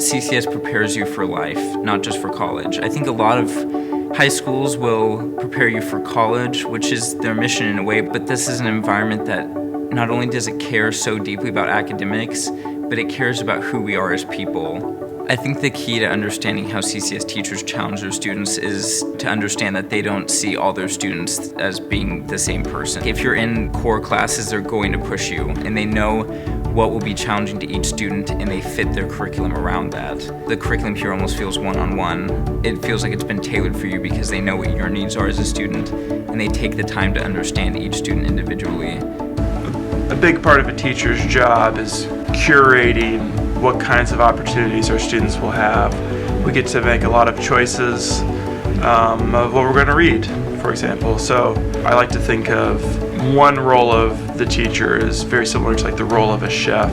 CCS prepares you for life, not just for college. I think a lot of high schools will prepare you for college, which is their mission in a way, but this is an environment that not only does it care so deeply about academics, but it cares about who we are as people. I think the key to understanding how CCS teachers challenge their students is to understand that they don't see all their students as being the same person. If you're in core classes, they're going to push you, and they know what will be challenging to each student, and they fit their curriculum around that. The curriculum here almost feels one-on-one. It feels like it's been tailored for you because they know what your needs are as a student, and they take the time to understand each student individually. A big part of a teacher's job is curating what kinds of opportunities our students will have. We get to make a lot of choices of what we're going to read, for example. So I like to think of one role of the teacher is very similar to like the role of a chef.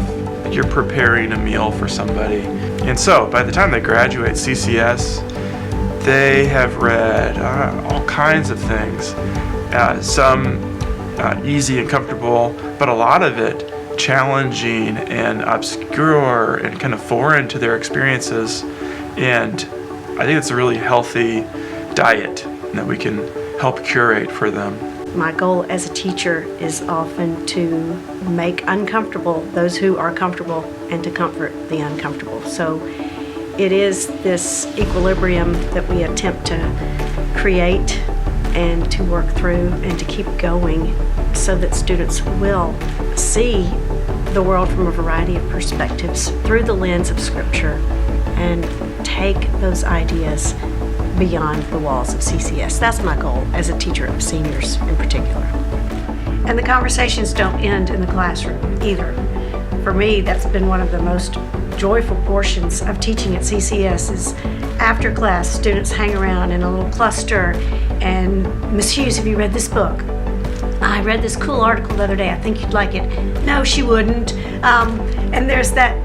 You're preparing a meal for somebody. And so by the time they graduate CCS, they have read all kinds of things. Some easy and comfortable, but a lot of it challenging and obscure and kind of foreign to their experiences. And I think it's a really healthy diet that we can help curate for them. My goal as a teacher is often to make uncomfortable those who are comfortable and to comfort the uncomfortable. So it is this equilibrium that we attempt to create and to work through and to keep going so that students will see the world from a variety of perspectives through the lens of Scripture and take those ideas beyond the walls of CCS. That's my goal as a teacher of seniors in particular. And the conversations don't end in the classroom either. For me, that's been one of the most joyful portions of teaching at CCS is after class, students hang around in a little cluster and, Miss Hughes, have you read this book? I read this cool article the other day. I think you'd like it. No, she wouldn't. And there's that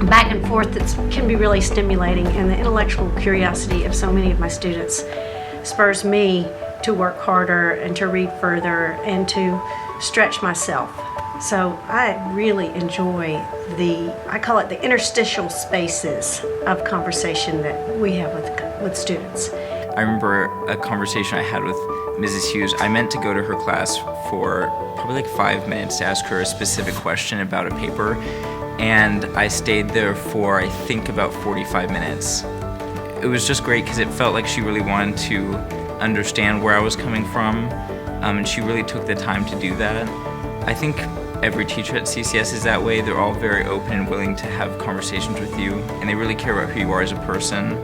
back and forth that can be really stimulating, and the intellectual curiosity of so many of my students spurs me to work harder and to read further and to stretch myself. So I really enjoy I call it the interstitial spaces of conversation that we have with students. I remember a conversation I had with Mrs. Hughes. I meant to go to her class for probably like 5 minutes to ask her a specific question about a paper, and I stayed there for I think about 45 minutes. It was just great because it felt like she really wanted to understand where I was coming from, and she really took the time to do that. I think every teacher at CCS is that way. They're all very open and willing to have conversations with you, and they really care about who you are as a person.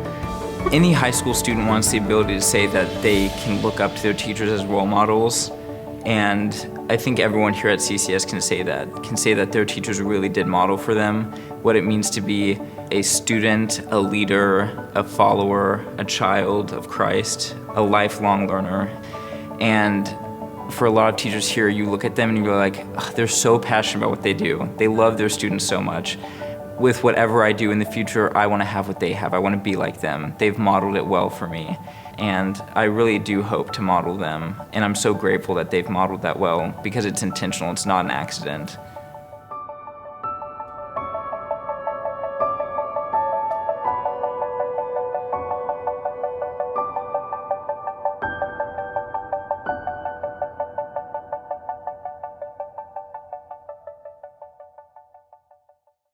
Any high school student wants the ability to say that they can look up to their teachers as role models, and I think everyone here at CCS can say that their teachers really did model for them what it means to be a student, a leader, a follower, a child of Christ, a lifelong learner. And for a lot of teachers here, you look at them and you're like, oh, they're so passionate about what they do. They love their students so much. With whatever I do in the future, I want to have what they have. I want to be like them. They've modeled it well for me. And I really do hope to model them. And I'm so grateful that they've modeled that well because it's intentional, it's not an accident.